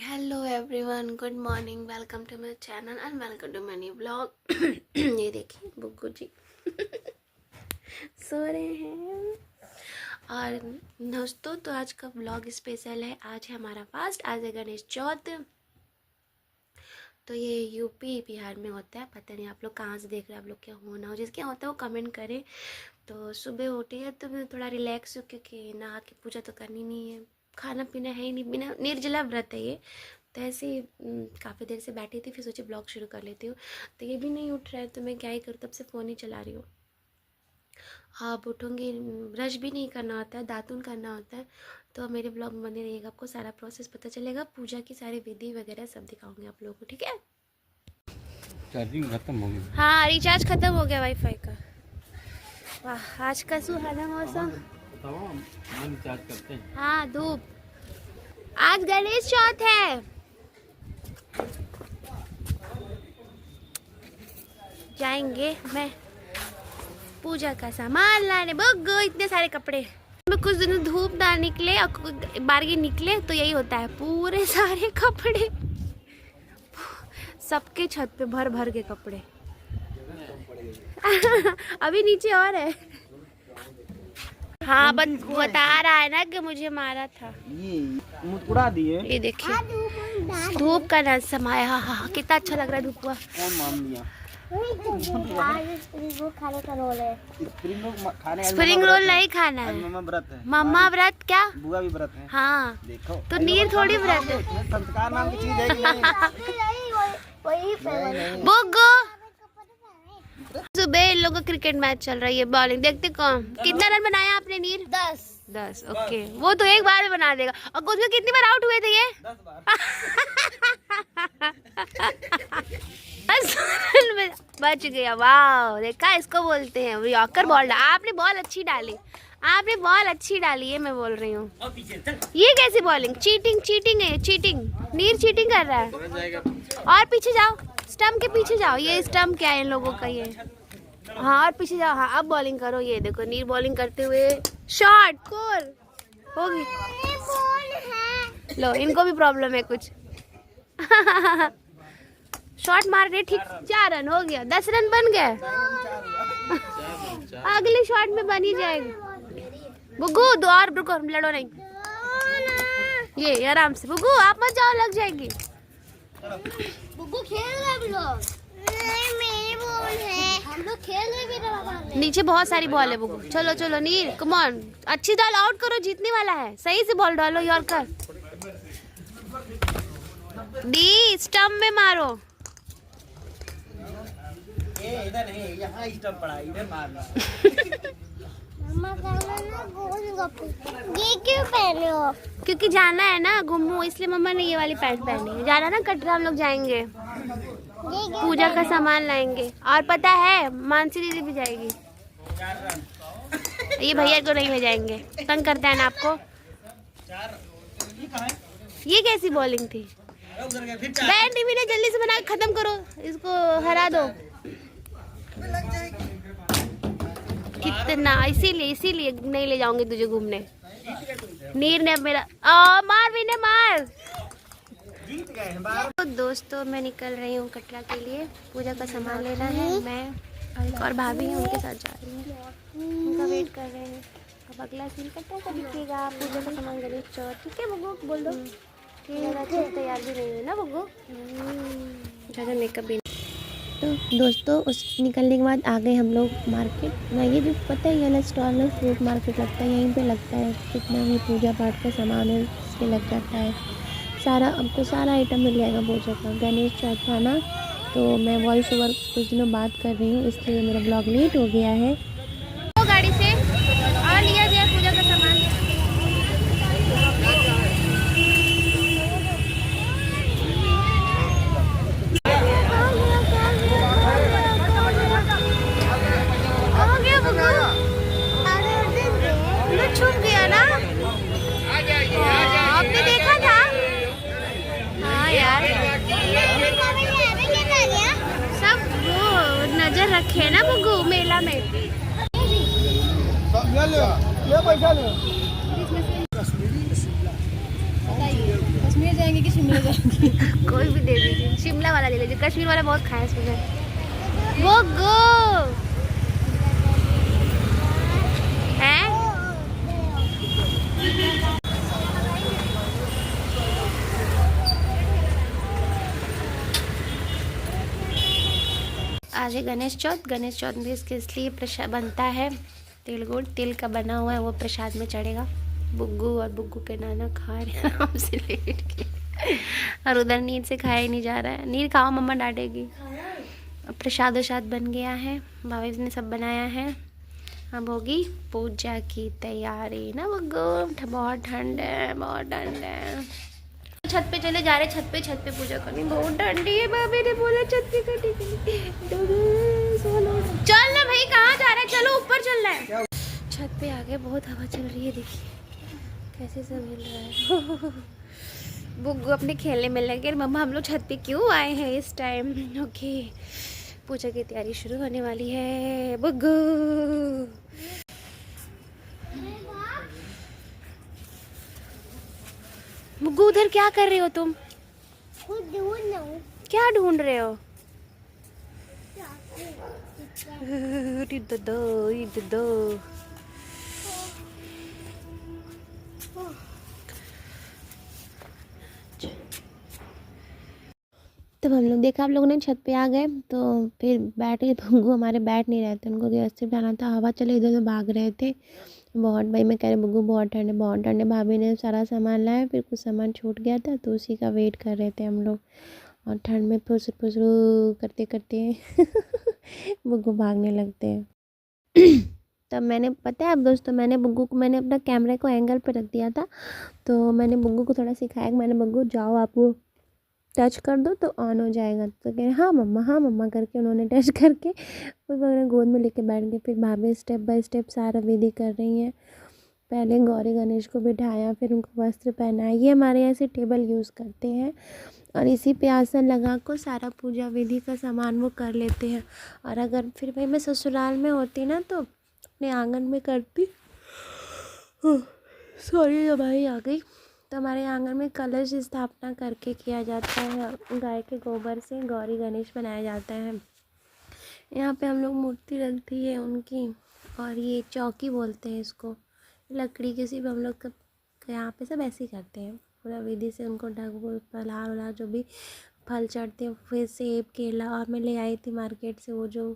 Hello everyone, good morning, welcome to my channel and welcome to my new blog. ये देखिए बुग्गू जी सो रहे हैं। और दोस्तों, तो आज का ब्लॉग स्पेशल है। आज है हमारा फास्ट, आज है गणेश चौथ। तो ये यूपी बिहार में होता है, पता नहीं आप लोग कहाँ से देख रहे हैं, आप लोग क्या होना हो, जिसके होता है वो कमेंट करें। तो सुबह उठी है तो मैं थोड़ा रिलैक्स हूँ, क्योंकि नहा के पूजा तो करनी नहीं है, खाना पीना है ही नहीं, बिना निर्जला व्रत है ये। तो ऐसे ही काफ़ी देर से बैठी थी, फिर सोची ब्लॉग शुरू कर लेती हूँ। तो ये भी नहीं उठ रहा है, तो मैं क्या ही करूँ, तब से फ़ोन ही चला रही हूँ। आप उठूँगी, ब्रश भी नहीं करना होता है, दातुन करना होता है। तो मेरे ब्लॉग में बने रहिएगा, आपको सारा प्रोसेस पता चलेगा, पूजा की सारी विधि वगैरह सब दिखाऊंगी आप लोगों को, ठीक है। चार्जिंग खत्म हो गई। हाँ, रिचार्ज खत्म हो गया वाईफाई का। वाह, आज का सुहाना मौसम। रिचार्ज करते हैं। हाँ, धूप। आज गणेश चौथ है। जाएंगे मैं पूजा का सामान लाने। बुग्गू, इतने सारे कपड़े में कुछ दिनों धूप ना निकले और बारगी निकले तो यही होता है, पूरे सारे कपड़े सबके छत पे भर भर के कपड़े। अभी नीचे और है। हाँ, बता रहा है ना कि मुझे मारा था। ये मुस्कुरा दिए। ये देखिए धूप का ना समय। हाँ, कितना अच्छा लग रहा है धूप। कौन मान दिया? खाने का रोल है। स्प्रिंग रोल नहीं खाना है। मम्मा व्रत है। मम्मा व्रत क्या? बुआ भी व्रत है। हाँ, देखो तो नीर थोड़ी व्रत है। संस्कार नाम की चीज है कि नहीं? बुग्गू, सुबह इन लोगों का क्रिकेट मैच चल रहा है, ये बॉलिंग देखते कौन कितना रन बनाया आपने नीर? 10। ओके, वो तो एक बार में बना देगा। और कुछ में कितनी बार आउट हुए थे ये? 10 बार। 10 रन में बच गया। वाह, देखा, इसको बोलते हैं यॉर्कर बॉल। आपने बॉल अच्छी डाली, आपने बॉल अच्छी डाली है, मैं बोल रही हूँ। ये कैसी बॉलिंग? चीटिंग है, चीटिंग। नीर चीटिंग कर रहा है। और पीछे जाओ, स्टंप के पीछे जाओ। ये स्टंप क्या है इन लोगों का ये? हाँ, और पीछे जाओ। हाँ, अब बॉलिंग करो। ये देखो नीर बॉलिंग करते हुए शॉट स्कोर होगी। लो, इनको भी प्रॉब्लम है कुछ। शॉट मार रहे, ठीक। 4 रन हो गया, 10 रन बन गए। अगले शॉट में बन ही जाएगा। बुग्गू, दो और, रुको, लड़ो नहीं। ये आराम से बुग्गू, आप मत जाओ, लग जाएगी। बुग्गू खेल रहे हम लोग। नहीं, मेरी बॉल है। हम लोग खेल रहे हैं। नीचे बहुत सारी बॉल है बुग्गू। चलो चलो नीर, कम ऑन, अच्छी डाल, आउट करो, जीतने वाला है। सही से बॉल डालो, यॉर्कर। डी, स्टंप में मारो। ये इधर नहीं, यहाँ स्टंप पड़ा, इधर मारना। मम्मा कहना गोलगप्पे। ये क्यों पहने हो? क्योंकि जाना है ना घूमू, इसलिए मम्मा ने ये वाली पैंट पहनी है। जाना ना कटरा, हम लोग जाएंगे, पूजा का सामान लाएंगे। और पता है, मानसी दीदी भी जाएगी। ये भैया को नहीं ले जाएंगे, तंग करता है ना आपको। ये कैसी बॉलिंग थी? बैंड टीवी ने जल्दी से बना के खत्म करो, इसको हरा दो। कितना, इसीलिए नहीं ले जाऊंगी तुझे घूमने। नीर ने मेरा मार भी ने मार। तो दोस्तों, मैं निकल रही हूँ कटरा के लिए, पूजा का सामान लेना है। मैं और भाभी हैं, उनके साथ जा रही हूँ, उनका वेट कर रहे हैं। अब अगला सीन कटरा का दिखेगा, पूजा का सामान गणेश चौथ। ठीक है बुग्गू, बोल दो। अच्छे से तैयार भी नहीं है ना बुग्गू, ज़्यादा मेकअप भी। तो दोस्तों, उस निकलने के बाद आ गए हम लोग मार्केट। मैं ये जो पता है, ये वाला स्टॉल में फ्रूट मार्केट लगता है, यहीं पे लगता है। जितना भी पूजा पाठ का सामान है इस पर लग जाता है सारा। आपको सारा आइटम मिल जाएगा पूजा का। गणेश चौथ था ना, तो मैं वॉइस ओवर कुछ दिनों बाद कर रही हूँ, इसलिए मेरा ब्लॉग लेट हो गया है। तो गाड़ी से और लिया गया पूजा का सामान। छुप गया ना, आपने देखा था? हाँ यार, सब वो नजर रखे ना बुग्गू मेला में। ले पैसा ले। जाएंगे कि शिमला जाएंगे? कोई भी दे दीजिए, शिमला वाला ले लीजिए, कश्मीर वाला बहुत खाया सुबह। वो गो है। आज है गणेश चौथ। गणेश चौथ में इसके इसलिए प्रसाद बनता है, तिल गुड़ तिल का बना हुआ है, वो प्रसाद में चढ़ेगा। बुग्गू और बुग्गू के नाना खा रहे हैं आराम से लेट के, और उधर नीर से खाया ही नहीं जा रहा है। नीर खाओ, मम्मा डांटेगी। अब प्रसाद वसाद बन गया है, भाभी ने सब बनाया है। अब होगी पूजा की तैयारी ना बुग्गू। बहुत ठंड है, बहुत ठंड है। छत पे चले जा रहे, छत पे पूजा करनी। बहुत ठंडी है, भाभी ने बोला छत पे करने के लिए। चल ना भाई, कहाँ जा रहे हैं? चलो ऊपर चल रहा है। छत पे आ गए, बहुत हवा चल रही है, देखिए कैसे सब हिल रहा है। बुग्गू अपने खेलने में लगे। मम्मा हम लोग छत पे क्यों आए हैं इस टाइम? ओके, पूजा की तैयारी शुरू होने वाली है। बुग्गू बुग्गू उधर क्या कर रहे हो तुम? क्या ढूंढ रहे हो? तब हम लोग देखा, आप लोगों ने छत पे आ गए तो फिर बैठे। बुग्गू हमारे बैठ नहीं रहे थे, उनको व्यवस्थित जाना था। हवा चले, इधर उधर भाग रहे थे बहुत। भाई मैं कह रहे बुग्गू बहुत ठंड है, बहुत ठंड है। भाभी ने सारा सामान लाया, फिर कुछ सामान छूट गया था तो उसी का वेट कर रहे थे हम लोग। और ठंड में फुसरू फुसरू करते करते बुग्गू भागने लगते हैं। तब मैंने, पता है अब दोस्तों, मैंने बुग्गू को, मैंने अपना कैमरे को एंगल पर रख दिया था, तो मैंने बुग्गू को थोड़ा सिखाया कि मैंने बुग्गू जाओ आप वो टच कर दो तो ऑन हो जाएगा। तो कह रहे हाँ मम्मा करके उन्होंने टच करके फिर वगैरह गोद में लेके बैठ गए। फिर भाभी स्टेप बाय स्टेप सारा विधि कर रही हैं। पहले गौरी गणेश को बिठाया, फिर उनको वस्त्र पहनाया। ये हमारे यहाँ से टेबल यूज़ करते हैं और इसी पे आसन लगा कर सारा पूजा विधि का सामान वो कर लेते हैं। और अगर फिर भाई मैं ससुराल में होती ना तो अपने आंगन में करती। सॉरी भाई आ गई। तो हमारे आंगन में कलश स्थापना करके किया जाता है। गाय के गोबर से गौरी गणेश बनाया जाता है। यहाँ पे हम लोग मूर्ति रखती है उनकी, और ये चौकी बोलते हैं इसको, लकड़ी की। सिर्फ हम लोग यहाँ पे सब ऐसे ही करते हैं, पूरा विधि से उनको ढक फलार वलार जो भी फल चढ़ते हैं, फिर सेब केला। और मैं ले आई थी मार्केट से वो जो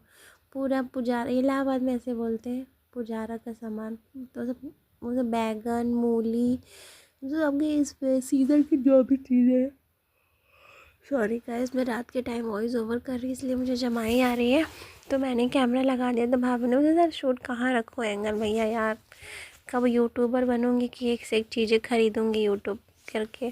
पूरा पुजारा, इलाहाबाद में ऐसे बोलते हैं, पुजारा का सामान। तो सब वो सब बैगन मूली जो आपके इस सीज़न की जो भी चीज़ें हैं। सॉरी गाइस, मैं रात के टाइम वॉइस ओवर कर रही, इसलिए मुझे जमाई आ रही है। तो मैंने कैमरा लगा दिया, तो भाभी ने मुझे, सर शूट कहाँ रखो एंगल भैया यार, कब यूट्यूबर बनूंगी कि एक से एक चीज़ें खरीदूंगी यूट्यूब करके।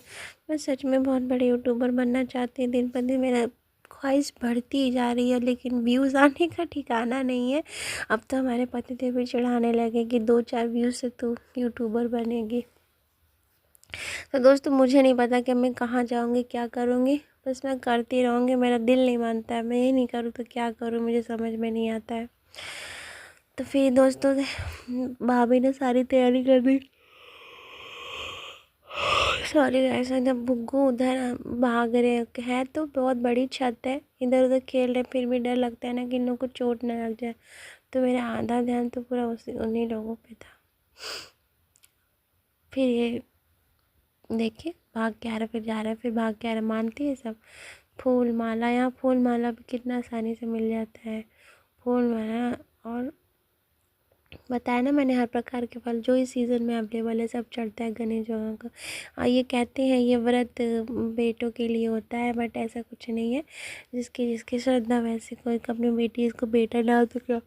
मैं सच में बहुत बड़े यूट्यूबर बनना चाहती हूँ। दिन पर दिन मेरा ख्वाहिश बढ़ती ही जा रही है, लेकिन व्यूज़ आने का ठिकाना नहीं है। अब तो हमारे पतिदेव भी चढ़ाने लगे कि 2-4 व्यूज़ से तू यूट्यूबर बनेगी। तो दोस्तों मुझे नहीं पता कि मैं कहाँ जाऊँगी, क्या करूँगी, बस मैं करती रहूँगी। मेरा दिल नहीं मानता है, मैं ये नहीं करूँ तो क्या करूँ, मुझे समझ में नहीं आता है। तो फिर दोस्तों भाभी ने सारी तैयारी कर दी। सॉरी ऐसा, जब बुग्गू उधर भाग रहे हैं तो बहुत बड़ी छत है, इधर उधर खेल रहे, फिर भी डर लगता है ना कि इन लोगों को चोट ना लग जाए। तो मेरा आधा ध्यान तो पूरा उन्हीं लोगों पे था। फिर ये देखिए भाग के आ रहा, फिर जा रहा है, फिर भाग के आ रहा। मानती है सब फूल माला, यहाँ फूल माला भी कितना आसानी से मिल जाता है, फूल माला। और बताया ना मैंने, हर प्रकार के फल जो इस सीज़न में अवेलेबल है सब चढ़ता है गणेश भगवान का। और ये कहते हैं ये व्रत बेटों के लिए होता है, बट ऐसा कुछ नहीं है। जिसकी जिसकी श्रद्धा वैसे, कोई अपनी बेटी इसको बेटा डाल तो क्या,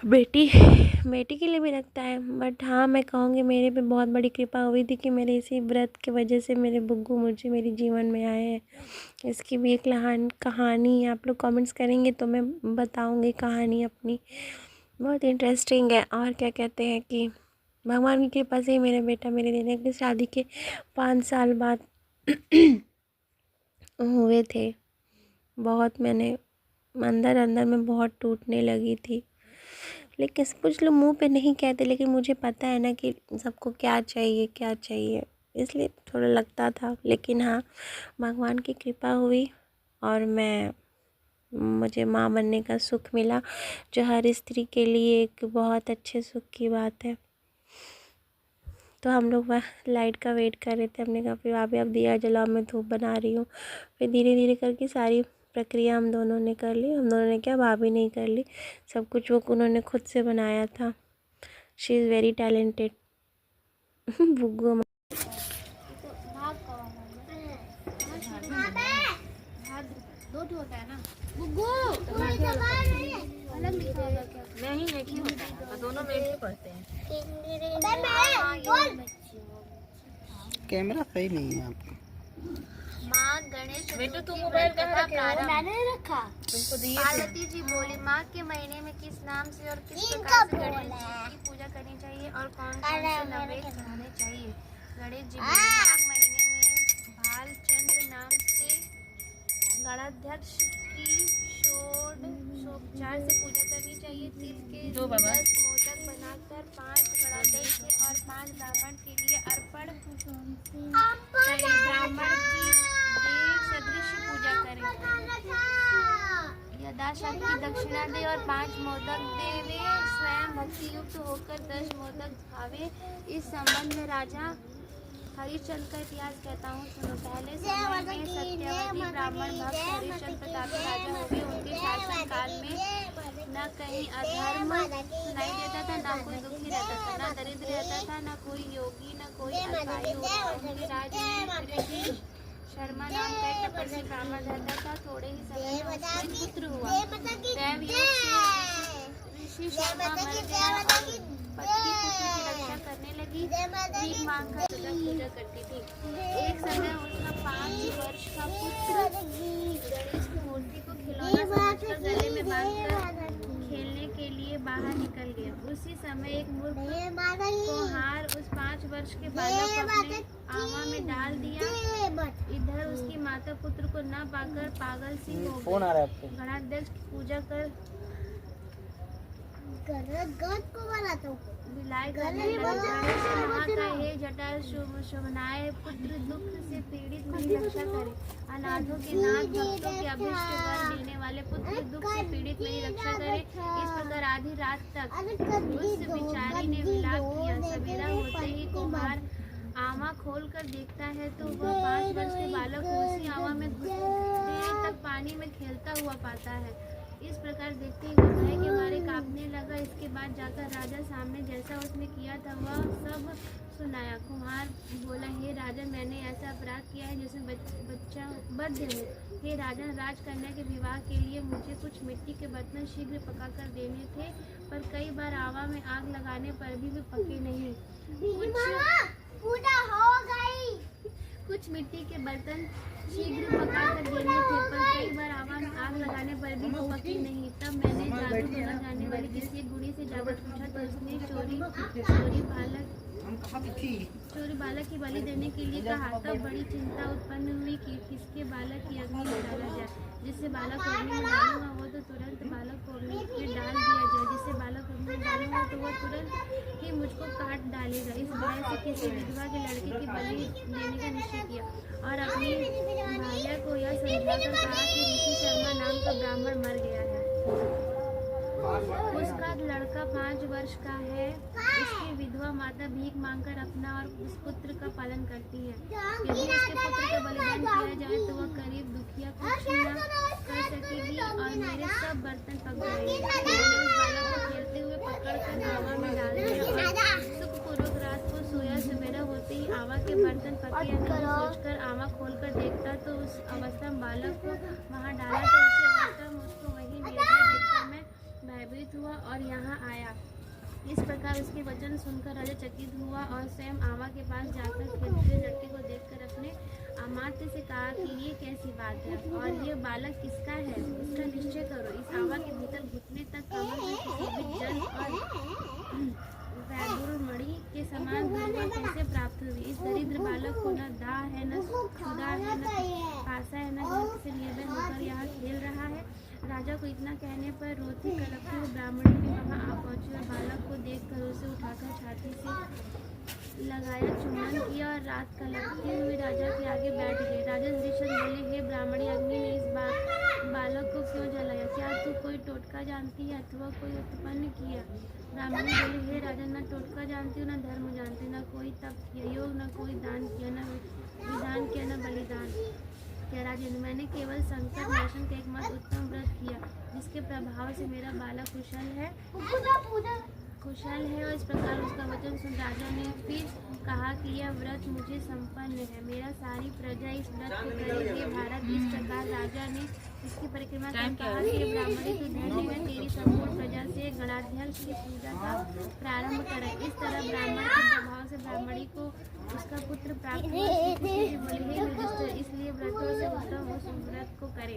बेटी के लिए भी रखता है। बट हाँ मैं कहूँगी मेरे पे बहुत बड़ी कृपा हुई थी कि मेरे इसी व्रत की वजह से मेरे बुग्गू मुझे मेरे जीवन में आए हैं। इसकी भी एक कहानी आप लोग कमेंट्स करेंगे तो मैं बताऊँगी कहानी अपनी, बहुत इंटरेस्टिंग है। और क्या कहते हैं कि भगवान की कृपा से ही मेरा बेटा मेरे देने की शादी के 5 साल बाद हुए थे। बहुत मैंने अंदर में बहुत टूटने लगी थी, लेकिन कुछ लोग मुंह पे नहीं कहते, लेकिन मुझे पता है ना कि सबको क्या चाहिए क्या चाहिए। इसलिए थोड़ा लगता था, लेकिन हाँ भगवान की कृपा हुई और मुझे माँ बनने का सुख मिला, जो हर स्त्री के लिए एक बहुत अच्छे सुख की बात है। तो हम लोग वह लाइट का वेट कर रहे थे। हमने कहा फिर भाभी अब दिया जलाओ, मैं धूप बना रही हूँ। फिर धीरे धीरे करके सारी प्रक्रिया हम दोनों ने कर ली। हम दोनों ने क्या, भाभी नहीं कर ली, सब कुछ वो उन्होंने खुद से बनाया था। She is very talented. Buggu दो होता है ना बुग्गू, अलग लिखा होगा क्या? नहीं एक ही होता है, दोनों में एक ही पढ़ते हैं। कैमरा सही नहीं है आपका। माँ गणेश बेटा तू मोबाइल कहाँ रखा? मैंने रखा। तुमको दिए थे। पार्वती जी बोली, माँ के महीने में किस नाम से और किस प्रकार से गणेश जी की पूजा करनी चाहिए और कौन कौन से नैवेद्य चढ़ाने चाहिए? गणेश जी बोले, माघ महीने में भालचंद्र नाम से गणाध्यक्ष की षोडशोपचार से पूजा करनी चाहिए। तिल के 10 मोदक बनाकर 5 गणाध्यक्ष के और 5 ब्राह्मण के लिए अर्पण करें। ब्राह्मण की देव सदृश पूजा करें। यथाशक्ति दक्षिणा दे और 5 मोदक देवे। स्वयं भक्ति युक्त होकर 10 मोदक खावे। इस संबंध में राजा हरिश्चंद्र का इतिहास कहता हूँ, सुनो। पहले समय में सत्यवती ब्राह्मण भक्त हरिश्चंद्र प्रतापी राजा हुए। उनके शासन काल में न कहीं अधर्म सुनाई देता था, न कोई दुखी रहता था, न दरिद्र रहता था, न कोई योगी, न कोई अल्पायु। उनके राज्य में ऋषि शर्मा नाम का एक तपस्वी ब्राह्मण रहता था। थोड़े ही समय में उसका पुत्र हुआ। दैव योग से ऋषि शर्मा मर गया और पत्नी पुत्र की रक्षा करने लगी। भीख मांगकर सदा पूजा करती थी। एक समय उसका 5 वर्ष का पुत्र गणेश की मूर्ति को खिलौना समझकर गले में बांधकर खेलने के लिए बाहर निकल गया। उसी समय एक मूर्ख कुम्हार उस 5 वर्ष के बालक को अपने आवा में डाल दिया। इधर उसकी माता पुत्र को न पाकर पागल सी हो गई। फोन आ रहा है आपको। गणाध्यक्ष की पूजा कर विलाय करने लगे। गणेश से महा का हे जटा शोभनाए पुत्र दुख से पीड़ित मेरी रक्षा करे। अनाथों के नाथ भक्तों के अभिष्ट वर देने वाले पुत्र दुख से पीड़ित मेरी रक्षा करे। इस प्रकार आधी रात तक उस बिचारी ने विलाप किया। सवेरा होते ही कुम्हार आवा खोल कर देखता है तो वह 5 वर्ष के बालक को उसी आवा में देर तक पानी में खेलता हुआ पाता है। इस प्रकार देखते ही वह भय के मारे कांपने लगा। इसके बाद जाकर राजा सामने जैसा उसने किया था वह सब सुनाया। कुम्हार बोला, हे राजा, मैंने ऐसा अपराध किया है जिसमें बच्चा बद्ध हूँ। हे राजन, राजकन्या के विवाह के लिए मुझे कुछ मिट्टी के बर्तन शीघ्र पकाकर देने थे, पर कई बार आवा में आग लगाने पर भी वे पके नहीं। कुछ मिट्टी के बर्तन शीघ्र पकाकर देने थे, पर कई बार आवा में आग लगाने पर भी वो पकी नहीं। तब मैंने जादू टोना जानने वाली किसी गुड़ी से जाकर पूछा तो उसने चोरी बालक की बलि देने के लिए कहा। तब बड़ी चिंता उत्पन्न हुई कि किसके बालक की अग्नि में डाला जाए। जिससे बालक को अग्नि में डालूंगा वो तो तुरंत बालक को अग्नि में डाल दिया जाए। जिससे बालक को अग्नि में डालूंगा तो वो तुरंत ही मुझको काट डालेगा। इस भय से किसी विधवा के लड़के की बलि देने का निश्चय किया और अपनी भाया को यह समझाकर कहा कि ऋषि शर्मा नाम का ब्राह्मण मर गया है। उसका लड़का 5 वर्ष का है। उसकी विधवा माता भीख मांगकर अपना और उस पुत्र का पालन करती है। यदि उसके पुत्र का बलिदान किया जाए तो वह गरीब दुखिया को छीना कर सकेगी और मेरे सब बर्तन पक जाएंगे। मैंने उस बालक को खेलते हुए पकड़कर आवा में डाल दिया और सुखपूर्वक रात को सोया। सवेरा होते ही आवा के बर्तन पके या नहीं सोचकर आवा खोलकर देखता तो उस अवस्था में बालक को वहाँ डाला तो उसी अवस्था में उसको वहीं भेजा। देखकर मैं भयभीत हुआ और यहाँ आया। इस प्रकार उसके वचन सुनकर राजा चकित हुआ और स्वयं आवा के पास जाकर खेलते लड़के को देखकर अपने अमात्य से कहा कि ये कैसी बात है और ये बालक किसका है, इसका निश्चय करो। इस आवा के भीतर घुटने तक कमर में सुशोभित जल और वैदुरमणि के समान दुर्गा कैसे प्राप्त हुई। इस दरिद्र बालक को न दाह है, न क्षुधा है, न पासा है, न घर से निर्भय होकर यहाँ खेल रहा है। राजा को इतना कहने पर रोती कलपती हुई ब्राह्मणी भी वहाँ आ पहुँची और बालक को देखकर उसे उठाकर छाती से लगाया, चुम्बन किया और रात का लगते हुए राजा के आगे बैठ गए। राजा ऋषभ बोले, हे ब्राह्मणी, अग्नि ने इस बालक को क्यों जलाया? क्या तू कोई टोटका जानती है अथवा कोई उत्पन्न किया? ब्राह्मणी बोले, हे राजा, न टोटका जानती हूँ, न धर्म जानती हूँ, न कोई तप किया योग, न कोई दान किया, न विधान किया, न बलिदान किया। राजेंद्र, मैंने केवल संकट नाशन का एकमात्र उत्तम व्रत किया, जिसके प्रभाव से मेरा बालक कुशल है। और इस प्रकार उसका वचन सुन राजा ने फिर कहा कि यह व्रत मुझे संपन्न है, मेरा सारी प्रजा इस व्रत को करेगी। भारत इस प्रकार राजा ने इसकी परिक्रमा कर कहा कि ब्राह्मणी तो धन्य है, तेरी संपूर्ण प्रजा से गणाध्यक्ष की पूजा का प्रारंभ करे। इस तरह ब्राह्मण के प्रभाव से ब्राह्मणी को उसका पुत्र प्राप्त हुआ। इसलिए व्रतों से उत्तम उस व्रत को करे।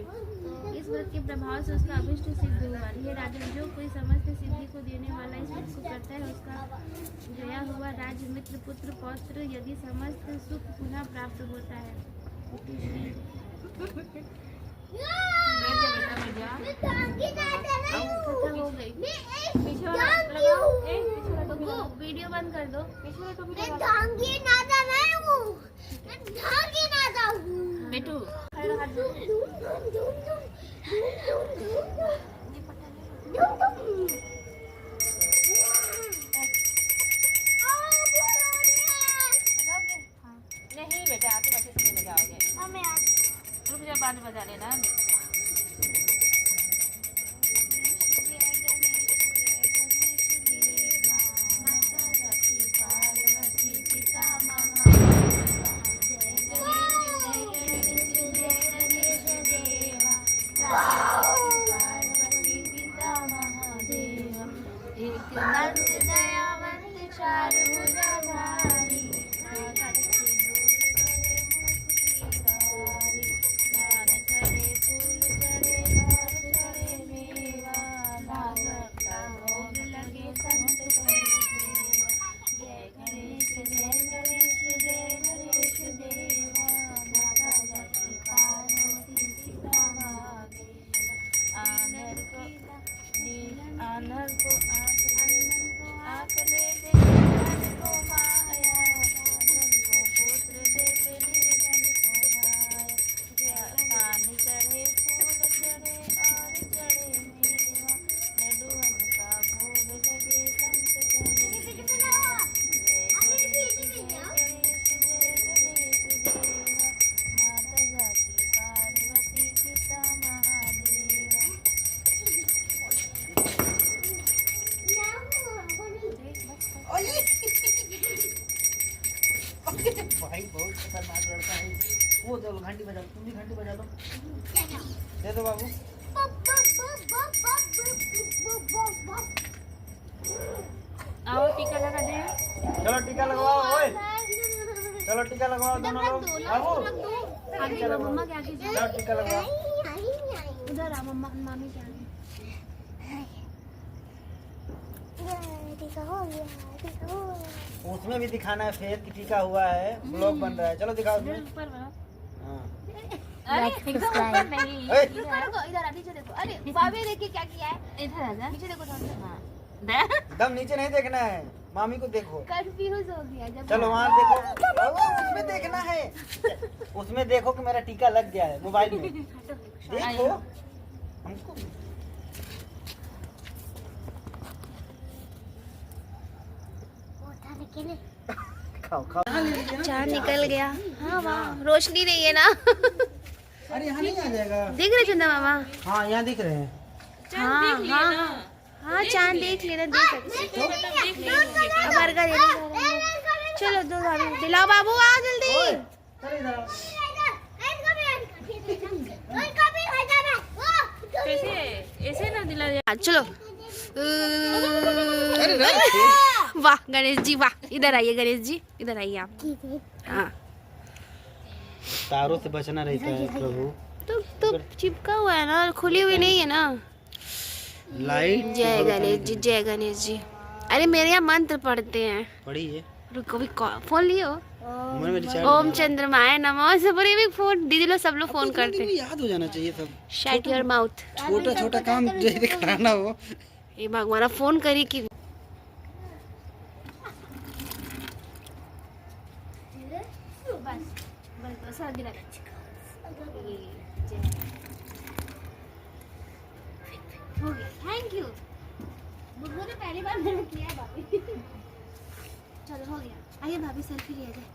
इस व्रत के प्रभाव से उसका अभिष्ट सिद्ध हुआ। ये राजन, जो कोई समस्त सिद्धि को देने वाला इस व्रत को करता है, उसका जया हुआ राज्य, मित्र, पुत्र, पौत्र यदि समस्त सुख पुनः प्राप्त होता है। खत्म हो गई। वीडियो बंद कर दो। बेटू नहीं बेटा, आप तो वैसे नहीं बजाओगे। रुक जा, बाद में बजा लेना। भाई बहुत खतरनाक लड़का है वो। चलो घंटी बजा, तुम भी घंटी बजा दो, दे दो बाबू। आओ टीका लगा दे। चलो टीका लगवाओ, ओए चलो टीका लगवाओ दोनों लोग। बाबू मम्मा क्या कीजिए? चलो टीका लगवाओ। उधर आ मम्मा, मामी क्या उसमें भी दिखाना है फेस की टीका हुआ है, ब्लॉग बन रहा है। चलो दिखाओ उसमें। ऊपर में। हाँ। अरे एकदम ऊपर नहीं, ए! इधर आ, नीचे देखो। अरे भाभी देखिए क्या किया है। इधर आ जा। नीचे देखो थोड़ा सा। एकदम नीचे नहीं देखना है, मामी को देखो। कंफ्यूज हो गया जब। चलो वहाँ देखो, उसमें देखना है। उसमें देखो कि मेरा टीका लग गया है मोबाइल में। देखो हमको खाओ खाओ। चांद निकल गया। हाँ वाह, रोशनी नहीं है ना। अरे यहाँ नहीं आ जाएगा। दिख रहे चंदा मामा? हाँ यहाँ दिख रहे हैं। हाँ हाँ हाँ, चांद देख लेना, देख सकते। अब अर्घा देने जा रहे हैं। चलो दो भाभी, दिलाओ बाबू, आ जल्दी। चल इधर आओ। कैसे ऐसे ना दिला दे। चलो। वाह गणेश जी वाह, इधर आइए गणेश जी, इधर आइए आप। हाँ तारों से बचना रहता है प्रभु। तो चिपका हुआ है ना, खुली हुई नहीं है ना। लाइट। जय गणेश जी, जय गणेश जी। अरे मेरे यहाँ मंत्र पढ़ते हैं। पढ़िए। रुको भी, फोन लियो। में ओम चंद्रमाय नमः से पूरे भी फोन दीदी लोग सब लोग फोन करते हैं। याद हो जाना चाहिए सब। Shut your mouth. छोटा छोटा काम जैसे कराना हो। ये भगवान फोन करी कि साथ गिरा ये हो गया। थैंक यू बुग्गू ने पहली बार मैंने किया भाभी। चलो हो गया, आइए भाभी सेल्फी लिया जाए।